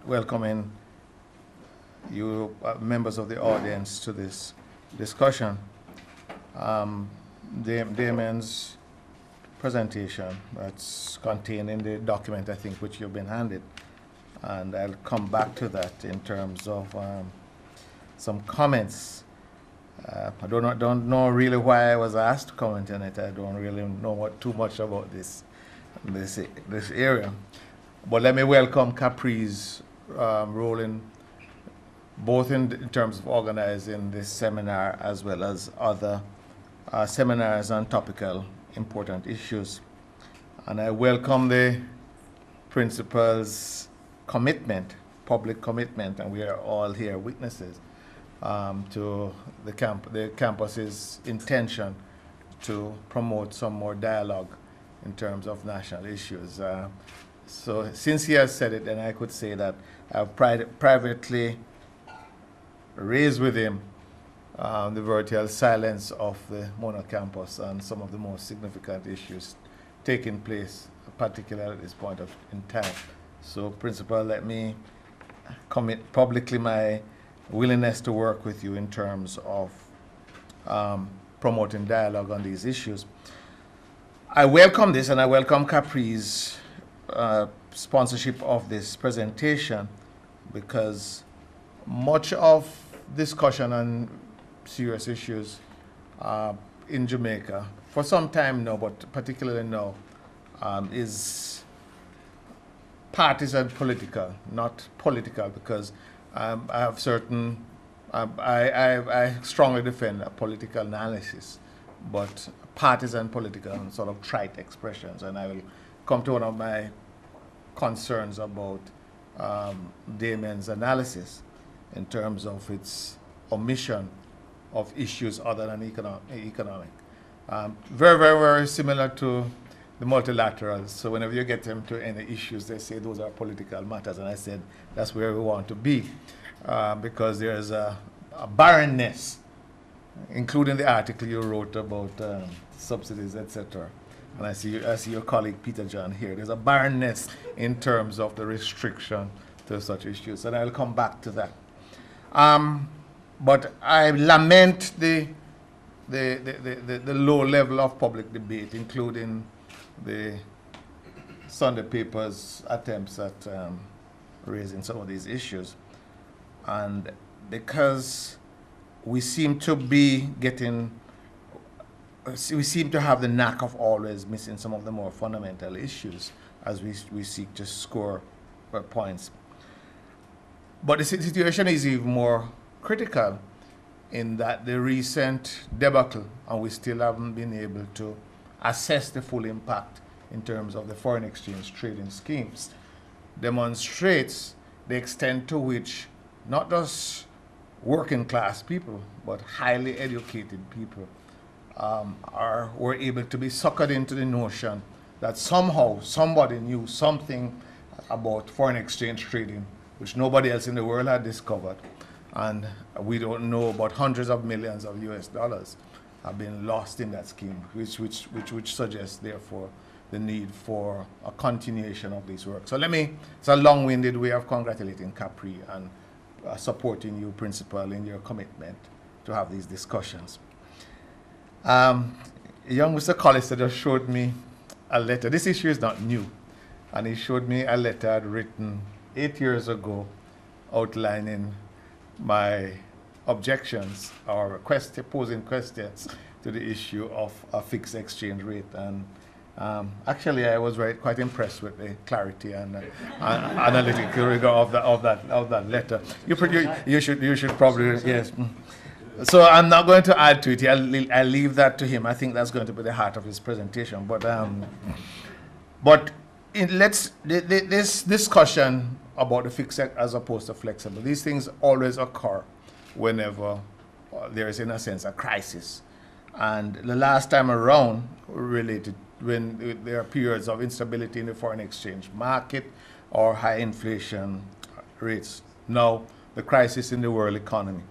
welcoming you members of the audience to this discussion. Damien's presentation that's contained in the document, I think, which you've been handed, and I'll come back to that in terms of some comments. I don't know really why I was asked to comment on it. I don't really know too much about this area. But let me welcome CaPRI's role in both in terms of organizing this seminar as well as other seminars on topical important issues. And I welcome the principal's commitment, public commitment, and we are all here witnesses to the campus's intention to promote some more dialogue in terms of national issues. So since he has said it, then I could say that I've privately raised with him the virtual silence of the Mono campus and some of the most significant issues taking place, particularly at this point in time. So, Principal, let me commit publicly my willingness to work with you in terms of promoting dialogue on these issues. I welcome this, and I welcome CaPRI's sponsorship of this presentation, because much of discussion on serious issues in Jamaica for some time now, but particularly now, is partisan political, not political, because I have certain, I strongly defend a political analysis, but partisan political and sort of trite expressions. And I will come to one of my concerns about Damien's analysis in terms of its omission of issues other than economic. Very, very, very similar to the multilaterals. So whenever you get them to any issues, they say those are political matters. And I said, that's where we want to be, because there's a barrenness, including the article you wrote about subsidies, etc. And I see your colleague Peter John here. There's a barrenness in terms of the restriction to such issues. And I'll come back to that. But I lament the low level of public debate, including the Sunday papers' attempts at raising some of these issues. And because we seem to be we seem to have the knack of always missing some of the more fundamental issues as we seek to score points. But the situation is even more critical in that the recent debacle, and we still haven't been able to assess the full impact in terms of the foreign exchange trading schemes, demonstrates the extent to which not just working class people, but highly educated people were able to be suckered into the notion that somehow somebody knew something about foreign exchange trading which nobody else in the world had discovered. And we don't know about hundreds of millions of US dollars have been lost in that scheme, which suggests, therefore, the need for a continuation of this work. So it's a long-winded way of congratulating CaPRI and supporting you, Principal, in your commitment to have these discussions. Young Mr. Collister just showed me a letter. This issue is not new. And he showed me a letter I'd written 8 years ago outlining my objections or posing questions to the issue of a fixed exchange rate. And actually, I was quite impressed with the clarity and analytical rigor of that letter. You should probably, yes. So I'm not going to add to it. I'll leave that to him. I think that's going to be the heart of his presentation. But this discussion about the fixed as opposed to flexible, these things always occur whenever there is, in a sense, a crisis. And the last time around, when there are periods of instability in the foreign exchange market or high inflation rates. Now, the crisis in the world economy.